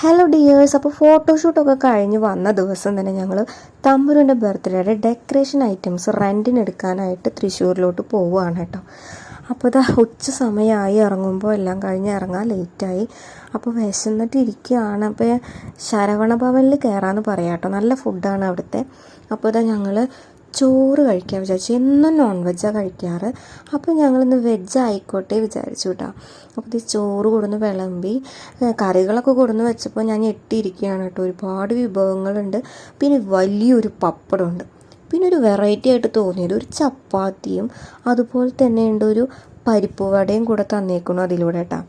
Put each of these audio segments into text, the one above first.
Hello dears, അപ്പോൾ ഫോട്ടോഷൂട്ടൊക്കെ കഴിഞ്ഞ് വന്ന ദിവസം തന്നെ ഞങ്ങൾ തമ്പുരുവിൻ്റെ ബർത്ത്ഡേയുടെ ഡെക്കറേഷൻ ഐറ്റംസ് റെൻറ്റിനെടുക്കാനായിട്ട് തൃശ്ശൂരിലോട്ട് പോവുകയാണ് കേട്ടോ. അപ്പോൾ ഇതാ ഉച്ച സമയമായി, ഇറങ്ങുമ്പോൾ എല്ലാം കഴിഞ്ഞ് ഇറങ്ങാൻ ലേറ്റായി. അപ്പോൾ വിശന്നിട്ട് ഇരിക്കുകയാണ്. അപ്പോൾ ശരവണ ഭവനിൽ കയറാമെന്ന് പറയാം കേട്ടോ, നല്ല ഫുഡാണ് അവിടുത്തെ. അപ്പോൾ ഇതാ ഞങ്ങൾ ചോറ് കഴിക്കാൻ വിചാരിച്ചു. എന്നും നോൺ വെജാണ് കഴിക്കാറ്. അപ്പോൾ ഞങ്ങളിന്ന് വെജ് ആയിക്കോട്ടെ വിചാരിച്ചു കേട്ടോ. അപ്പോൾ ഈ ചോറ് കൊടുന്ന് വിളമ്പി കറികളൊക്കെ കൊടുന്ന് വെച്ചപ്പോൾ ഞാൻ ഞെട്ടിയിരിക്കുകയാണ് കേട്ടോ. ഒരുപാട് വിഭവങ്ങളുണ്ട്. പിന്നെ വലിയൊരു പപ്പടമുണ്ട്. പിന്നെ ഒരു വെറൈറ്റി ആയിട്ട് തോന്നിയത് ഒരു ചപ്പാത്തിയും അതുപോലെ തന്നെ ഉണ്ട് ഒരു പരിപ്പ് വടയും കൂടെ തന്നേക്കുന്നു അതിലൂടെ കേട്ടോ.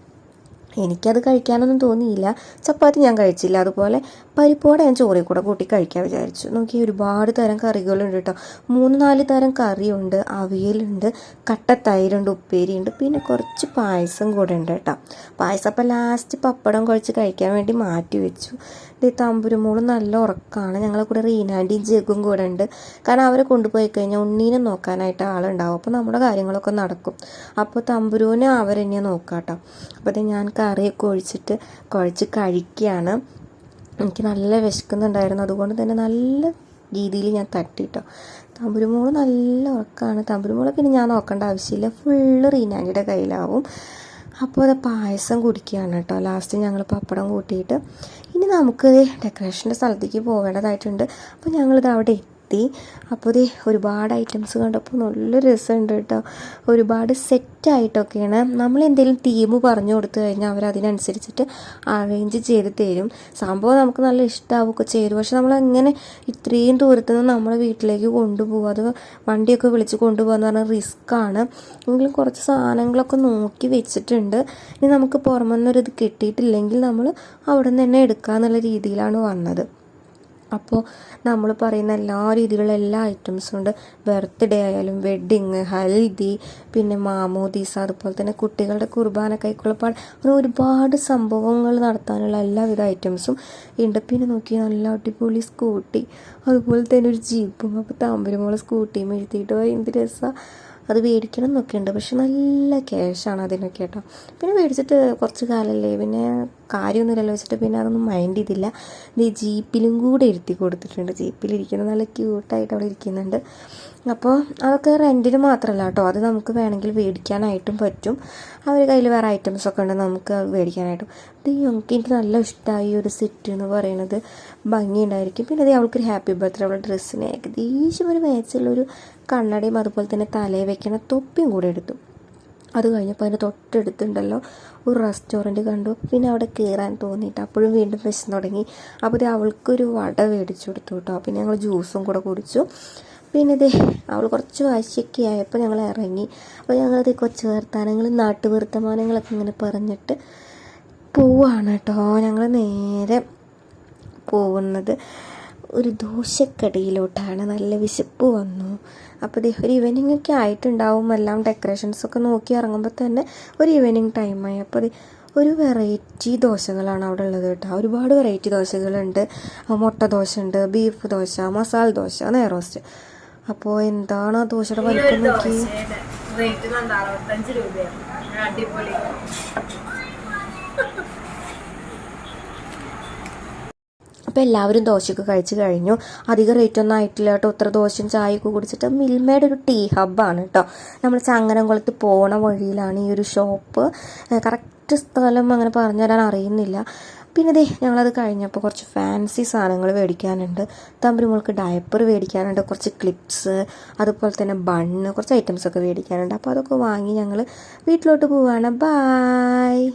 എനിക്കത് കഴിക്കാനൊന്നും തോന്നിയില്ല. ചപ്പാത്തി ഞാൻ കഴിച്ചില്ല. അതുപോലെ പരിപ്പോടെ ഞാൻ ചോറിൽ കൂടെ കൂട്ടി കഴിക്കാൻ വിചാരിച്ചു. നോക്കി ഒരുപാട് തരം കറികളുണ്ട് കേട്ടോ. 3-4 തരം കറിയുണ്ട്, അവിയലുണ്ട്, കട്ടത്തൈരുണ്ട്, ഉപ്പേരിയുണ്ട്, പിന്നെ കുറച്ച് പായസം കൂടെ ഉണ്ട് കേട്ടോ. പായസം അപ്പം ലാസ്റ്റ് പപ്പടം കുഴച്ച് കഴിക്കാൻ വേണ്ടി മാറ്റി വെച്ചു. ഇത് തമ്പുരുമോളും നല്ല ഉറക്കമാണ്. ഞങ്ങളെ കൂടെ റീനാൻ്റെയും ജഗും കൂടെ ഉണ്ട്. കാരണം അവരെ കൊണ്ടുപോയി കഴിഞ്ഞാൽ ഉണ്ണീനെ നോക്കാനായിട്ട് ആളുണ്ടാവും. അപ്പോൾ നമ്മുടെ കാര്യങ്ങളൊക്കെ നടക്കും. അപ്പോൾ തമ്പുരുവിനെ അവരെന്നെ നോക്കാം കേട്ടോ. അപ്പോൾ അത് ഞാൻ കറിയൊക്കെ കുഴച്ച് കഴിക്കുകയാണ്. എനിക്ക് നല്ല വിശക്കുന്നുണ്ടായിരുന്നു. അതുകൊണ്ട് തന്നെ നല്ല രീതിയിൽ ഞാൻ തട്ടിട്ടോ. തമ്പുരുമോള് നല്ല ഉറക്കമാണ്. തമ്പുരുമോളെ പിന്നെ ഞാൻ നോക്കേണ്ട ആവശ്യമില്ല, ഫുള്ള് റീനാൻ്റിയുടെ കയ്യിലാവും. അപ്പോൾ അത് പായസം കുടിക്കുകയാണ് കേട്ടോ. ലാസ്റ്റ് ഞങ്ങൾ പപ്പടം കൂട്ടിയിട്ട് ഇനി നമുക്ക് ഡെക്കറേഷൻ്റെ സ്ഥലത്തേക്ക് പോവേണ്ടതായിട്ടുണ്ട്. അപ്പോൾ ഞങ്ങളിത് അവിടെ എത്തി. അപ്പോൾ ഇത് ഒരുപാട് ഐറ്റംസ് കണ്ടപ്പോൾ നല്ല രസമുണ്ട് കേട്ടോ. ഒരുപാട് സെറ്റായിട്ടൊക്കെയാണ്. നമ്മൾ എന്തെങ്കിലും തീം പറഞ്ഞു കൊടുത്തു കഴിഞ്ഞാൽ അവരതിനനുസരിച്ചിട്ട് അറേഞ്ച് ചെയ്ത് തരും. സംഭവം നമുക്ക് നല്ല ഇഷ്ടമാവുകയൊക്കെ ചെയ്തു. പക്ഷെ നമ്മളങ്ങനെ ഇത്രയും ദൂരത്തുനിന്ന് നമ്മളെ വീട്ടിലേക്ക് കൊണ്ടുപോകുക, അത് വണ്ടിയൊക്കെ വിളിച്ച് കൊണ്ടുപോകാന്ന് പറഞ്ഞാൽ റിസ്ക്കാണ്. എങ്കിലും കുറച്ച് സാധനങ്ങളൊക്കെ നോക്കി വെച്ചിട്ടുണ്ട്. ഇനി നമുക്ക് പുറമെന്നൊരിത് കിട്ടിയിട്ടില്ലെങ്കിൽ നമ്മൾ അവിടെ നിന്ന് തന്നെ എടുക്കാമെന്നുള്ള രീതിയിലാണ് വന്നത്. അപ്പോൾ നമ്മൾ പറയുന്ന എല്ലാ രീതിയിലുള്ള എല്ലാ ഐറ്റംസും ഉണ്ട്. ബർത്ത്ഡേ ആയാലും വെഡ്ഡിങ്, ഹൽദി, പിന്നെ മാമോദീസ, അതുപോലെ തന്നെ കുട്ടികളുടെ കുർബാന, കൈക്കുളപ്പാട്, അങ്ങനെ ഒരുപാട് സംഭവങ്ങൾ നടത്താനുള്ള എല്ലാവിധ ഐറ്റംസും ഉണ്ട്. പിന്നെ നോക്കി നല്ല അടിപൊളി സ്കൂട്ടി, അതുപോലെ തന്നെ ഒരു ജീപ്പും. അപ്പോൾ തമ്പുരുമോളെ സ്കൂട്ടിയും എഴുതിയിട്ട് എന്ത് രസമാണ്. അത് മേടിക്കണം എന്നൊക്കെ ഉണ്ട്. പക്ഷെ നല്ല ക്യാഷാണ് അതിനൊക്കെ കേട്ടോ. പിന്നെ മേടിച്ചിട്ട് കുറച്ച് കാലമല്ലേ, പിന്നെ കാര്യമൊന്നുമില്ലല്ലോ വെച്ചിട്ട് പിന്നെ അതൊന്നും മൈൻഡ് ചെയ്തില്ല. ഇത് ജീപ്പിലും കൂടെ ഇരുത്തി കൊടുത്തിട്ടുണ്ട്. ജീപ്പിലിരിക്കുന്നത് നല്ല ക്യൂട്ടായിട്ട് അവിടെ ഇരിക്കുന്നുണ്ട്. അപ്പോൾ അതൊക്കെ റെൻറ്റിന് മാത്രമല്ല കേട്ടോ, അത് നമുക്ക് വേണമെങ്കിൽ മേടിക്കാനായിട്ടും പറ്റും. അവർ കയ്യിൽ വേറെ ഐറ്റംസൊക്കെ ഉണ്ട്, നമുക്ക് മേടിക്കാനായിട്ടും. ഇത് എനിക്ക് നല്ല ഇഷ്ടമായി. ഒരു സെറ്റ് എന്ന് പറയുന്നത് ഭംഗിയുണ്ടായിരിക്കും. പിന്നെ അത് അവൾക്കൊരു ഹാപ്പി ബർത്ത്ഡേ, അവളുടെ ഡ്രസ്സിന് ഏകദേശം ഒരു മാച്ചുള്ളൊരു കണ്ണടയും അതുപോലെ തന്നെ തലയിൽ വയ്ക്കണ തൊപ്പിയും കൂടെ എടുത്തു. അത് കഴിഞ്ഞപ്പോൾ അതിൻ്റെ തൊട്ടടുത്തുണ്ടല്ലോ ഒരു റെസ്റ്റോറൻറ്റ് കണ്ടു. പിന്നെ അവിടെ കയറാൻ തോന്നിയിട്ട് അപ്പോഴും വീണ്ടും വിശന്ന് തുടങ്ങി. അപ്പോൾ അവൾക്കൊരു വട മേടിച്ചു കൊടുത്തു കേട്ടോ. പിന്നെ ഞങ്ങൾ ജ്യൂസും കൂടെ കുടിച്ചു. പിന്നെ അവൾ കുറച്ച് വാശിയൊക്കെ ആയപ്പോൾ ഞങ്ങൾ ഇറങ്ങി. അപ്പോൾ ഞങ്ങളത് കൊച്ചു വർത്താനങ്ങൾ, നാട്ടുവർത്തമാനങ്ങളൊക്കെ ഇങ്ങനെ പറഞ്ഞിട്ട് പോവാണ് കേട്ടോ. ഞങ്ങൾ നേരെ പോകുന്നത് ഒരു ദോശക്കടയിലോട്ടാണ്. നല്ല വിശപ്പ് വന്നു. അപ്പോൾ ഒരു ഈവനിങ് ഒക്കെ ആയിട്ടുണ്ടാവും. എല്ലാം ഡെക്കറേഷൻസൊക്കെ നോക്കി ഇറങ്ങുമ്പോൾ തന്നെ ഒരു ഈവനിങ് ടൈമായി. അപ്പോൾ ഒരു വെറൈറ്റി ദോശകളാണ് അവിടെ ഉള്ളത് കേട്ടോ. ഒരുപാട് വെറൈറ്റി ദോശകളുണ്ട്. മുട്ട ദോശ ഉണ്ട്, ബീഫ് ദോശ, മസാല ദോശ, നെയ്റോസ്റ്റ്. അപ്പോൾ എന്താണ് ആ ദോശയുടെ വലിപ്പം നോക്കി. അപ്പോൾ എല്ലാവരും ദോശയൊക്കെ കഴിച്ച് കഴിഞ്ഞു. അധികം റേറ്റൊന്നും ആയിട്ടില്ല കേട്ടോ. ഇത്ര ദോശയും ചായയൊക്കെ കുടിച്ചിട്ട് മിൽമയുടെ ഒരു ടീ ഹബ്ബാണ് കേട്ടോ. നമ്മൾ ചങ്ങരംകുളത്ത് പോണ വഴിയിലാണ് ഈ ഒരു ഷോപ്പ്. കറക്റ്റ് സ്ഥലം അങ്ങനെ പറഞ്ഞു തരാൻ അറിയുന്നില്ല. പിന്നെ ഞങ്ങളത് കഴിഞ്ഞപ്പോൾ കുറച്ച് ഫാൻസി സാധനങ്ങൾ മേടിക്കാനുണ്ട്. തമ്പുരുമോൾക്ക് ഡയപ്പർ മേടിക്കാനുണ്ട്, കുറച്ച് ക്ലിപ്സ്, അതുപോലെ തന്നെ ബണ്ണ്, കുറച്ച് ഐറ്റംസൊക്കെ മേടിക്കാനുണ്ട്. അപ്പോൾ അതൊക്കെ വാങ്ങി ഞങ്ങൾ വീട്ടിലോട്ട് പോവുകയാണ്. ബായ്.